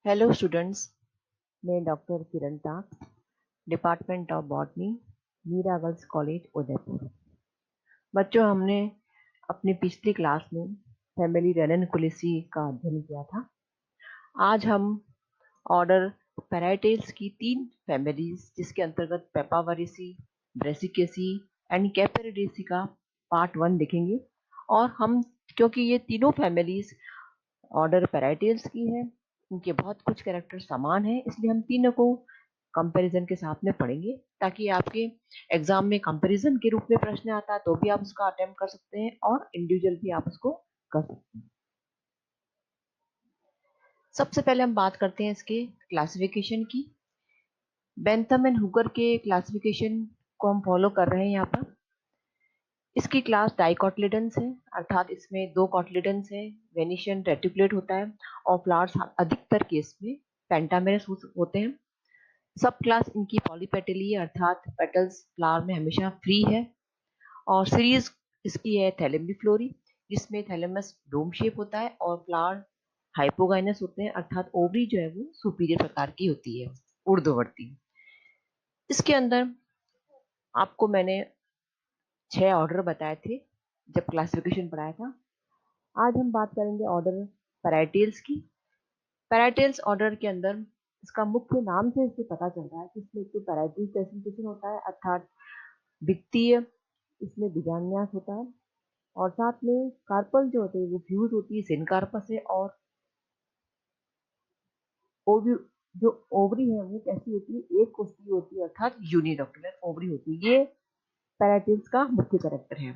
Hello students. मैं doctor Kiran Tak, department of botany, Meera girls college Udaipur. बच्चों, हमने अपनी पिछली क्लास में फैमिली रेननकुलेसी का अध्ययन किया था। आज हम ऑर्डर पैराइटेल्स की तीन फैमिलीज, जिसके अंतर्गत पेपावरिसी, ब्रेसिकेसी एंड कैपेरिडेसी का पार्ट 1 देखेंगे। और हम, क्योंकि ये तीनों फैमिलीज ऑर्डर पैराइटल्स की है, उनके बहुत कुछ कैरेक्टर समान है, इसलिए हम तीनों को कंपैरिजन के साथ में पढ़ेंगे, ताकि आपके एग्जाम में कंपैरिजन के रूप में प्रश्न आता है तो भी आप उसका अटेम्प्ट कर सकते हैं और इंडिविजुअल भी आप उसको कर सकते हैं। सबसे पहले हम बात करते हैं इसके क्लासिफिकेशन की। बेंथम एंड हुकर के क्लासिफिकेशन को हम फॉलो कर रहे हैं यहाँ पर। इसकी क्लास डाइकोटिलेडन्स है, अर्थात इसमें दो कॉटिलेडन्स है, वेनिशियन रेटिकुलेट होता है और फ्लावर्स अधिकतर केस में पेंटामेरस होते हैं। सब क्लास इनकी पॉलीपेटली है, अर्थात पेटल्स फ्लावर में हमेशा फ्री है। और सीरीज इसकी है थैलेमिफ्लोरी, जिसमें थैलेमस डोम शेप होता है और फ्लावर हाइपोगाइनस होते हैं, अर्थात ओवरी जो है वो सुपीरियर प्रकार की होती है, ऊर्ध्ववर्ती। इसके अंदर आपको मैंने 6 ऑर्डर बताए थे जब क्लासिफिकेशन पढ़ाया था। आज हम बात करेंगे ऑर्डर पैराइटेल्स की। पैराइटेल्स ऑर्डर के अंदर इसका मुख्य नाम से इसे पता चल रहा है कि इसमें एक तो पैराइटल क्लासिफिकेशन होता है, अर्थात वित्तीय इसमें बीजान्यास होता है, और साथ में कार्पल जो होते हैं वो फ्यूज होती है सिनकार्पस से, और ओवी जो ओवरी है वो कैसी होती है, एक कोष्ठी होती है, अर्थात यूनिडॉक्युलर ओवरी होती है। ये पैराइटल्स का मुख्य कैरेक्टर है।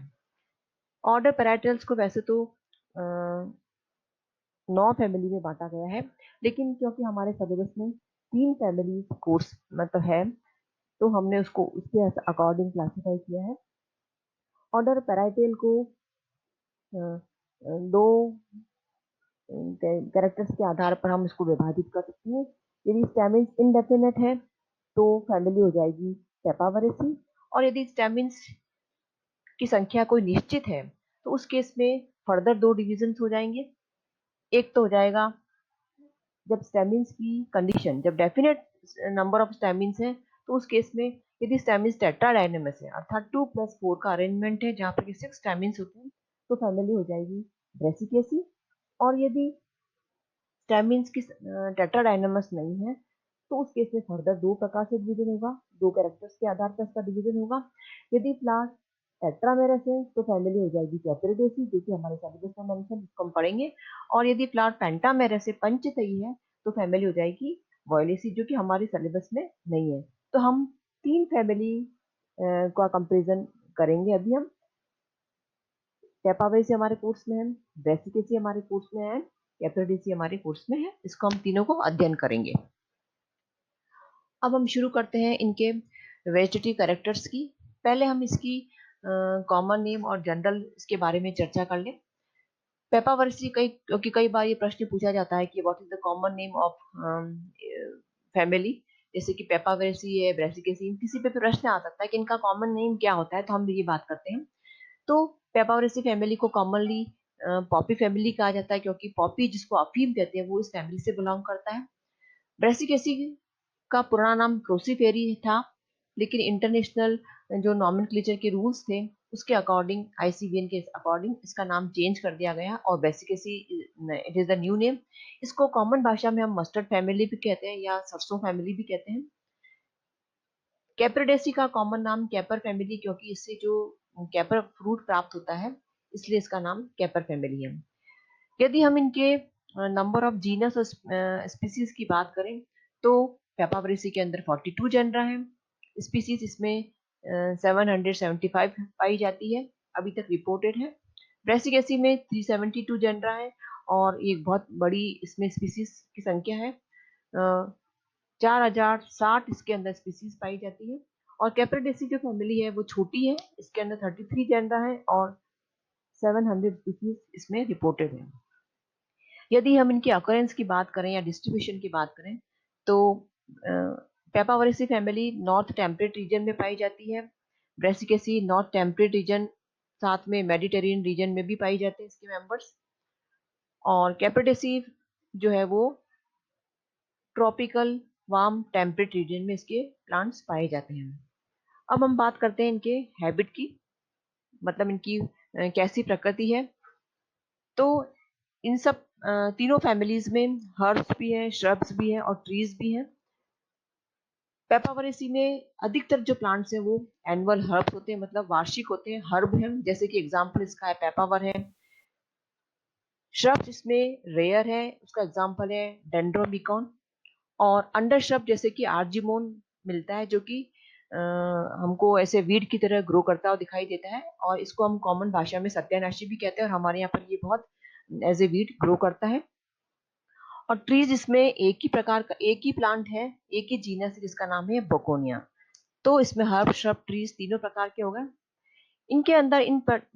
ऑर्डर पैराइटल्स को वैसे तो 9 फैमिली में बांटा गया है, लेकिन क्योंकि हमारे सिलेबस में 3 फैमिली कोर्स मतलब है, तो हमने उसको उसके अकॉर्डिंग क्लासिफाई किया है। ऑर्डर पैराइटल को दो कैरेक्टर्स के आधार पर हम इसको विभाजित कर सकते हैं। यदि स्टेमिन्स इनडेफिनेट है तो फैमिली हो जाएगी पेपावरेसी, और यदि स्टेमिन्स की संख्या कोई निश्चित है तो उस केस में फर्दर 2 डिविजन हो जाएंगे। एक तो हो जाएगा जब स्टेमिन्स की कंडीशन, जब डेफिनेट नंबर ऑफ स्टेमिन्स है, तो उस केस में यदि स्टेमिन्स टेट्राडाइनमस है, अर्थात 2+4 का अरेंजमेंट है जहां पर 6 स्टेमिन्स होते हैं, तो फैमिली हो जाएगी ब्रेसिकेसी। और यदि स्टेमिन्स की टेट्राडाइनमस नहीं है तो उस केस में फर्दर 2 प्रकार से डिवीजन होगा, 2 कैरेक्टर्स के आधार पर इसका डिवीजन होगा। यदि फ्लावर टेट्रामेरस है तो फैमिली हो जाएगी कैपेरिडेसी, जो कि हमारे सिलेबस में मेंशन, जिसको हम पढ़ेंगे। और यदि फ्लावर पेंटामेरस है, पंचतई है, तो फैमिली हो जाएगी वॉयलेसी, जो कि हमारे सिलेबस में नहीं है। तो हम 3 फैमिली का कंपेरिजन करेंगे अभी हम। पेपावेसी हमारे कोर्स में है, ब्रेसिकेसी हमारे कोर्स में है, कैपेरिडेसी हमारे कोर्स में है। इसको हम तीनों को अध्ययन करेंगे। अब हम शुरू करते हैं इनके वेजिटेटिव कैरेक्टर्स की। पहले हम इसकी कॉमन नेम और जनरल इसके बारे में चर्चा कर लें। पेपावर्सी, क्योंकि कई बार ये प्रश्न पूछा जाता है कि what is the common name of family, जैसे कि पेपावर्सी है, ब्रेसिकेसी, किसी पे प्रश्न आ सकता है कि इनका कॉमन नेम क्या होता है, तो हम ये बात करते हैं। तो पेपावर्सी फैमिली को कॉमनली पॉपी फैमिली कहा जाता है, क्योंकि पॉपी जिसको अफीम कहते हैं वो इस फैमिली से बिलोंग करता है। ब्रेसिकेसी का पुराना नाम क्रोसीफेरी था, लेकिन इंटरनेशनल जो नॉमेनक्लेचर के रूल्स थे उसके अकॉर्डिंग, आईसीबीएन के अकॉर्डिंग, इसका नाम चेंज कर दिया गया और basically it is the new name. इसको कॉमन भाषा में हम मस्टर्ड फैमिली भी कहते हैं या सरसों फैमिली भी कहते हैं। कैपरडेसी का कॉमन नाम कैपर फैमिली, क्योंकि इससे जो कैपर फ्रूट प्राप्त होता है, इसलिए इसका नाम कैपर फैमिली है। यदि हम इनके नंबर ऑफ जीनस और स्पीसीज की बात करें तो पेपावरेसी के अंदर 42 जेनरा है। स्पीसीज इसमें 775 पाई जाती है, अभी तक रिपोर्टेड है। ब्रेसिकेसी में 372 जेनरा है और एक बहुत बड़ी इसमें स्पीसीज की संख्या है, 4060 इसके अंदर स्पीसीज पाई जाती है। और कैप्रिडेसी जो फैमिली है वो छोटी है, इसके अंदर 33 जेनरा है और 700 स्पीसीज इसमें रिपोर्टेड है। यदि हम इनकी अकरेंस की बात करें या डिस्ट्रीब्यूशन की बात करें तो पेपावरेसी फैमिली नॉर्थ टेम्परेट रीजन में पाई जाती है। ब्रेसिकेसी नॉर्थ टेम्परेट रीजन, साथ में मेडिटेरियन रीजन में भी पाई जाते हैं इसके मेंबर्स। और कैप्रिडेसी जो है वो ट्रॉपिकल वार्म टेम्परेट रीजन में इसके प्लांट्स पाए जाते हैं। अब हम बात करते हैं इनके हैबिट की, मतलब इनकी कैसी प्रकृति है। तो इन सब तीनों फैमिलीज में हर्ब्स भी हैं, श्रब्स भी हैं और ट्रीज भी हैं। पेपावरेसी में अधिकतर जो प्लांट्स हैं वो एनुअल हर्ब्स होते हैं, मतलब वार्षिक होते हैं, हर्ब हैं, जैसे कि एग्जांपल इसका है पेपावर है। श्रब्स इसमें रेयर है, उसका एग्जांपल है डेंड्रोमिकॉन। और अंडर श्रब जैसे कि आर्जिमोन मिलता है, जो कि हमको ऐसे वीड की तरह ग्रो करता हुआ दिखाई देता है, और इसको हम कॉमन भाषा में सत्यानाशी भी कहते हैं, और हमारे यहाँ पर ये बहुत एज ए वीड ग्रो करता है। और ट्रीज इसमें एक ही प्रकार का, एक ही प्लांट है, एक ही जीनस है जिसका नाम है बोकोनिया। तो इसमें हर्ब श्रब ट्रीज तीनों प्रकार के हो गए। इनके अंदर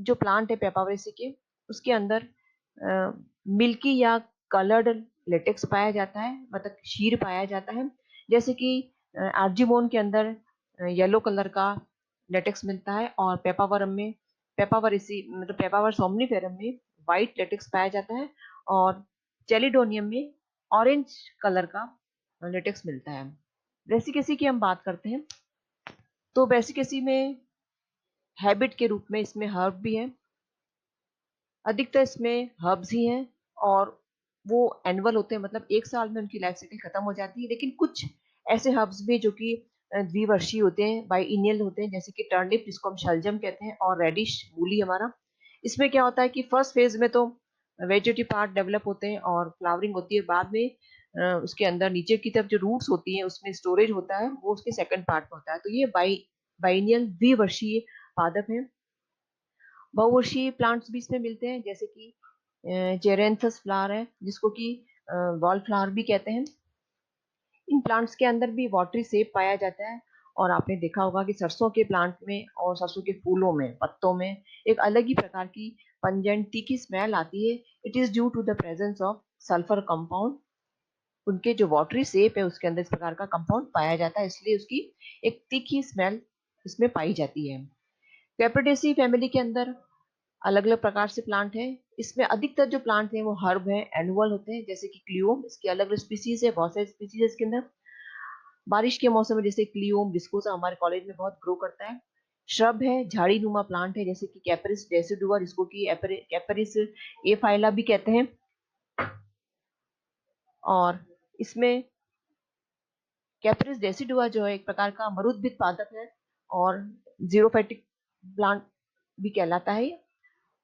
जो प्लांट है पेपावरेसी के, उसके अंदर मिल्की या कलर्ड लेटेक्स पाया जाता है, मतलब क्षीर पाया जाता है। जैसे कि आर्जिमोन के अंदर येलो कलर का लेटेक्स मिलता है, और पेपावरम में, पेपावरेसी मतलब पेपावर सोमनीफेरम में व्हाइट लेटेक्स पाया जाता है, और चेलिडोनियम में ऑरेंज कलर का लेटेक्स मिलता है। बेसिकेसी की हम बात करते हैं, तो बेसिकेसी में हैबिट के रूप में इसमें हर्ब भी है, अधिकतर इसमें हर्ब्स ही हैं, और वो एनुअल होते हैं, मतलब एक साल में उनकी लाइफ साइकिल खत्म हो जाती है। लेकिन कुछ ऐसे हर्ब्स भी जो कि द्विवर्षीय होते हैं, बाइनियल होते हैं, जैसे कि टर्निप जिसको हम शलजम कहते हैं, और रेडिश मूली हमारा। इसमें क्या होता है कि फर्स्ट फेज में तो वेजिटेटिव पार्ट डेवलप होते हैं और फ्लावरिंग होती है, बाद में उसके अंदर नीचे की तरफ जो रूट्स होती हैं उसमें स्टोरेज होता है, वो उसके सेकंड पार्ट में होता है। तो ये बाइनियल द्विवर्षीय पादप है। बहुवर्षीय प्लांट्स भी इसमें मिलते हैं, जैसे कि जेरेंथस फ्लावर है, जिसको कि वॉल फ्लावर भी कहते हैं। इन प्लांट्स के अंदर भी वाटरी सेप पाया जाता है, और आपने देखा होगा कि सरसों के प्लांट में और सरसों के फूलों में, पत्तों में एक अलग ही प्रकार की पंजेंट तीखी स्मेल आती है। It is due to the presence of sulphur compound. उनके जो वाटरी सेप है उसके अंदर इस प्रकार का कंपाउंड पाया जाता है, इसलिए उसकी एक तीखी स्मेल इसमें पाई जाती है। पेपरडेसी फैमिली के अंदर अलग अलग प्रकार से प्लांट है। इसमें अधिकतर जो प्लांट हैं वो हर्ब हैं, एनुअल होते हैं, जैसे कि क्लियोम, इसकी अलग अलग स्पीसीज है, बहुत सारी स्पीसीज है इसके अंदर। बारिश के मौसम में जैसे क्लियोम विस्कोसा हमारे कॉलेज में बहुत ग्रो करता है। श्रब है, झाड़ी नुमा प्लांट है, जैसे कि कैपरिस डेसिडुआ, जिसको कि कैपरिस ए फाइला भी कहते हैं। और इसमें कैपरिस डेसिडुआ जो है एक प्रकार का मरुद्भिद पादप है, और जीरोफाइटिक प्लांट भी कहलाता है,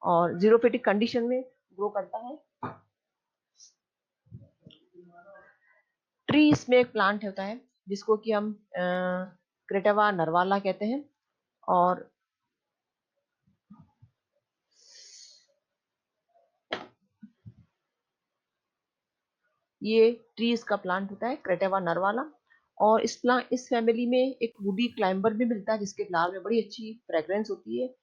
और जीरोफिटिक कंडीशन में ग्रो करता है। ट्री इसमें एक प्लांट होता है जिसको कि हम क्रेटावा नरवाला कहते हैं, और ये ट्रीज का प्लांट होता है क्रेटावा नरवाला। और इस फैमिली में एक वुडी क्लाइंबर भी मिलता है, जिसके फ्लावर में बड़ी अच्छी फ्रेग्रेंस होती है।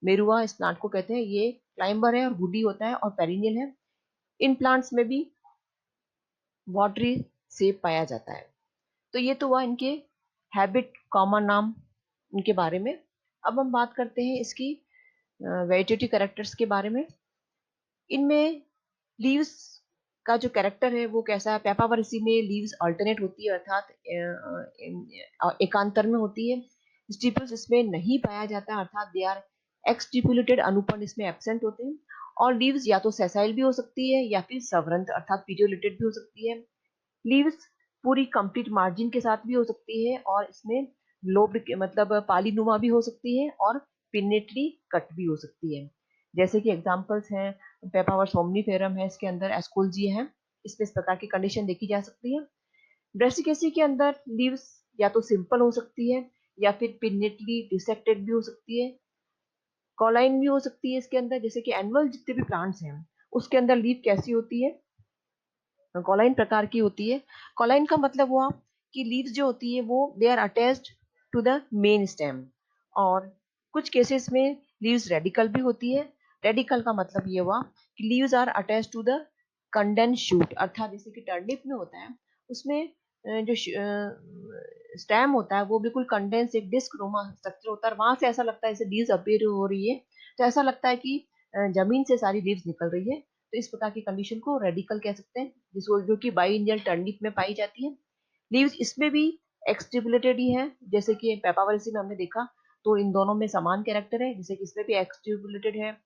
मेरुआ इस प्लांट को कहते हैं, ये क्लाइंबर है और वुडी होता है और पेरिनियल है। इन प्लांट्स में भी वाटरी सेप पाया जाता है। तो ये तो हुआ इनके हैबिट, कॉमन नाम इनके बारे में। अब हम बात करते हैं इसकी वेजिटेटिव कैरेक्टर्स के बारे में। इनमें लीव्स का जो कैरेक्टर है वो कैसा है, पेपावरसी में लीव्स अल्टरनेट होती है, अर्थात एकांतर में होती है। स्टिपुल्स इसमें नहीं पाया जाता, अर्थात दे आर एक्सटिपुलेटेड, अनुपर्ण इसमें एब्सेंट होते हैं। और लीव्स या तो सेसाइल भी हो सकती है या फिर सवरंत अर्थात पिजियोलेटेड भी हो सकती है। लीव्स पूरी कंप्लीट मार्जिन के साथ भी हो सकती है, और इसमें लोब्ड मतलब पालीनुमा भी हो सकती है, और पिन्नेटली कट भी हो सकती है। जैसे कि एग्जांपल्स हैं, पेपावर सोमनीफेरम है, इसके अंदर एस्कोल्जी है, इसमें इस प्रकार की कंडीशन देखी जा सकती है। ब्रेसिकेसी के अंदर लीव्स या तो सिंपल हो सकती है या फिर पिन्नेटली डिसेक्टेड भी हो सकती है, कॉलाइन भी हो सकती है इसके अंदर। जैसे कि एनुअल जितने भी प्लांट्स हैं उसके अंदर लीव कैसी होती है, कॉलाइन प्रकार की होती है। कॉलाइन का मतलब हुआ कि लीव्स जो होती है वो they are attached to the main stem, और कुछ केसेस में लीव्स रेडिकल भी होती है। रेडिकल का मतलब ये हुआ कि leaves are attached to the condensed shoot, अर्थात जैसे कि टर्निप में होता है, उसमें जो स्टेम होता है वो बिल्कुल कंडेंस एक डिस्क रोमा स्ट्रक्चर होता है, वहां से ऐसा लगता है जैसे लीव्स अपीयर हो रही है, तो ऐसा लगता है कि जमीन से सारी लीव्स निकल रही है। तो इस प्रकार की कंडीशन को रेडिकल कह सकते हैं, जिसको जो कि बाइनरियल टर्निप में पाई जाती है। लीव्स इसमें भी एक्सट्यूबुलेटेड ही है, जैसे कि पेपावरसी में हमने देखा, तो इन दोनों में समान कैरेक्टर है, जैसे कि इसमें भी एक्सट्यूबुलेटेड है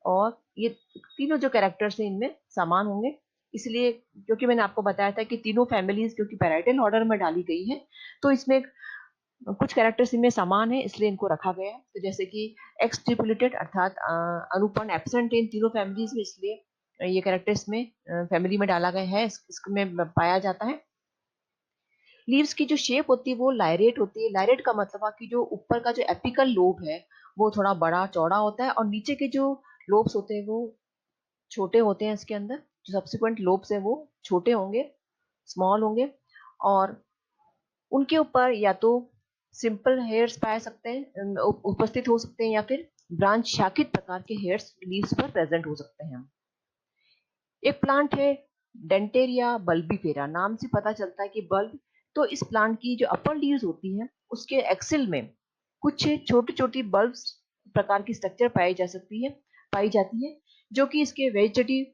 और ये तीनों जो कैरेक्टर्स हैं इनमें समान होंगे। इसलिए क्योंकि मैंने आपको बताया था कि तीनों फैमिलीज क्योंकि पैराइटल ऑर्डर में डाली गई है, तो इसमें कुछ कैरेक्टर्स इनमें समान है, इसलिए इनको रखा गया है। तो जैसे कि एक्सट्रिपुलेटेड अर्थात अनुपन एब्सेंट इन तीनों फैमिलीज में, इसलिए ये कैरेक्टर्स में फैमिली में डाला गया है, इसमें पाया जाता है। लीव्स की जो शेप होती है वो लायरेट होती है। लायरेट का मतलब है कि जो ऊपर का जो एपिकल लोब है वो थोड़ा बड़ा चौड़ा होता है और नीचे के जो लोब्स होते हैं वो छोटे होते हैं। इसके अंदर जो सब्सिक्वेंट लोब्स है वो छोटे होंगे, स्मॉल होंगे, और उनके ऊपर या तो सिंपल हेयर्स पाए सकते हैं, उपस्थित हो सकते हैं, या फिर ब्रांच शाखित प्रकार के हेयर्स लीव्स पर प्रेजेंट हो सकते हैं। एक प्लांट है डेंटेरिया बल्बीफेरा, नाम से पता चलता है कि बल्ब, तो इस प्लांट की जो अपर लीव्स होती है उसके एक्सिल में कुछ छोटी छोटी बल्ब प्रकार की स्ट्रक्चर पाई जाती है, जो कि इसके वेजिटेटिव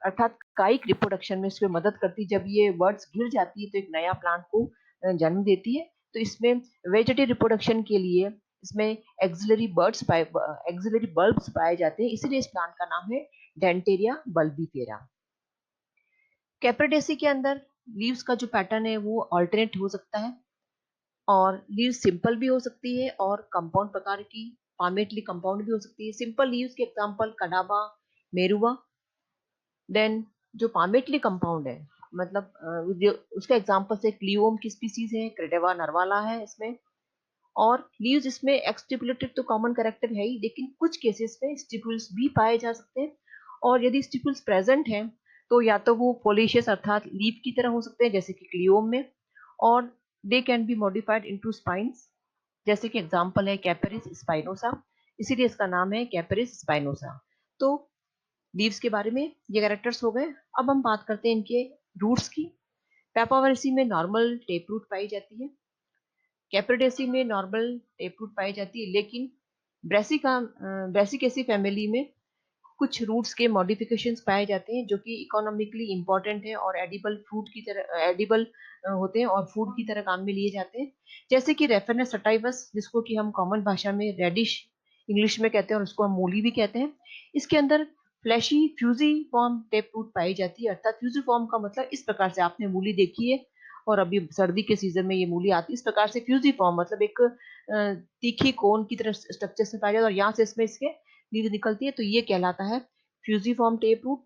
अर्थात कायिक रिप्रोडक्शन में इसमें मदद करती है। जब ये वर्ड्स गिर जाती है तो एक नया प्लांट को जन्म देती है। तो इसमें वेजिटेटिव रिप्रोडक्शन के लिए इसमें एक्सिलरी बल्ब्स पाए जाते हैं, इसीलिए इस प्लांट का नाम है डेंटेरिया बल्बीफेरा। कैप्रिडेसी के अंदर लीव्स का जो पैटर्न है वो ऑल्टरनेट हो सकता है, और लीव्स सिंपल भी हो सकती है और कंपाउंड प्रकार की पामेटली कंपाउंड भी हो सकती है। सिंपल लीव्स के एग्जांपल कडाबा, मेरुआ। देन जो पामेटली कंपाउंड है, मतलब उसका एग्जांपल से क्लियोम की स्पीसीज है, क्रेडेवा नरवाला है इसमें। और लीव्स इसमें एक्सटिपुलेटेड तो कॉमन कैरेक्टर है ही, लेकिन कुछ केसेस में स्टिपुल्स भी पाए जा सकते हैं। और यदि स्टिपुल्स प्रेजेंट हैं तो या तो वो पोलिशियस अर्थात लीफ की तरह हो सकते हैं जैसे कि क्लियोम में, और they can be modified into spines, जैसे कि एग्जांपल है कैपेरिस स्पाइनोसा, इसीलिए इसका नाम है कैपेरिस स्पाइनोसा। तो लीव्स के बारे में ये कैरेक्टर्स हो गए। अब हम बात करते हैं इनके रूट्स की। पेपावरसी में नॉर्मल टेप रूट पाई जाती है, कैप्रिडेसी में नॉर्मल टेप रूट पाई जाती है, लेकिन ब्रेसिकेसी फैमिली में कुछ रूट्स के मॉडिफिकेशंस पाए जाते हैं जो कि इकोनॉमिकली इंपॉर्टेंट है और एडिबल फ्रूट की तरह एडिबल होते हैं और फूड की तरह काम में लिए जाते हैं, जैसे कि रेफेनस सटाइवस, जिसको कि हम कॉमन भाषा में रेडिश इंग्लिश में कहते हैं और उसको हम मूली भी कहते हैं। इसके अंदर fleshy fusiform tap root पाई जाती है, अर्थात फ्यूजी फॉर्म का मतलब इस प्रकार से, आपने मूली देखी है और अभी सर्दी के सीजन में ये मूली आती है, इस प्रकार से फ्यूजी फॉर्म मतलब एक तीखी कोन की तरह स्ट्रक्चर से पाया जाता है और यहाँ से इसमें इसके लीड निकलती है, तो ये कहलाता है फ्यूजीफॉर्म टेप रूट,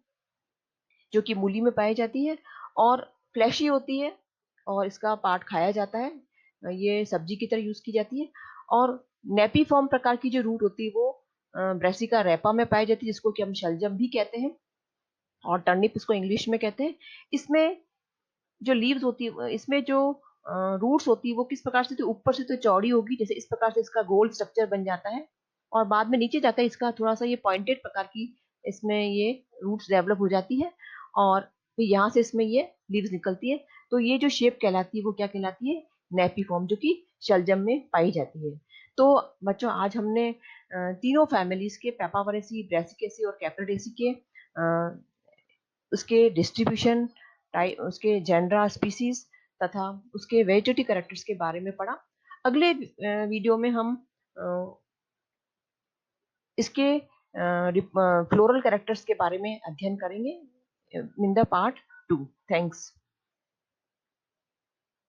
जो कि मूली में पाई जाती है और फ्लैशी होती है और इसका पार्ट खाया जाता है, ये सब्जी की तरह यूज की जाती है। और नेपी फॉर्म प्रकार की जो रूट होती है वो ब्रेसिका रेपा में पाई जाती है, जिसको कि हम शलजम भी कहते हैं और टर्निप इसको इंग्लिश में कहते हैं। इसमें जो लीव्स होती है, इसमें जो रूट्स होती है वो किस प्रकार से, तो ऊपर से तो चौड़ी होगी, जैसे इस प्रकार से इसका गोल स्ट्रक्चर बन जाता है और बाद में नीचे जाकर इसका थोड़ा सा ये पॉइंटेड प्रकार की इसमें ये रूट्स डेवलप हो जाती है और फिर यहाँ से इसमें ये लीव्स निकलती है। तो ये जो शेप कहलाती है वो क्या कहलाती है, नेपी फॉर्म, जो कि शलजम में पाई जाती है। तो बच्चों आज हमने तीनों फैमिलीज के पेपावरेसी, ब्रेसिकेसी और कैप्रिडेसी के उसके डिस्ट्रीब्यूशन, उसके जेनरा, स्पीसीज तथा उसके वेजिटेटिव कैरेक्टर्स के बारे में पढ़ा। अगले वीडियो में हम इसके फ्लोरल कैरेक्टर्स के बारे में अध्ययन करेंगे इन द पार्ट 2। थैंक्स।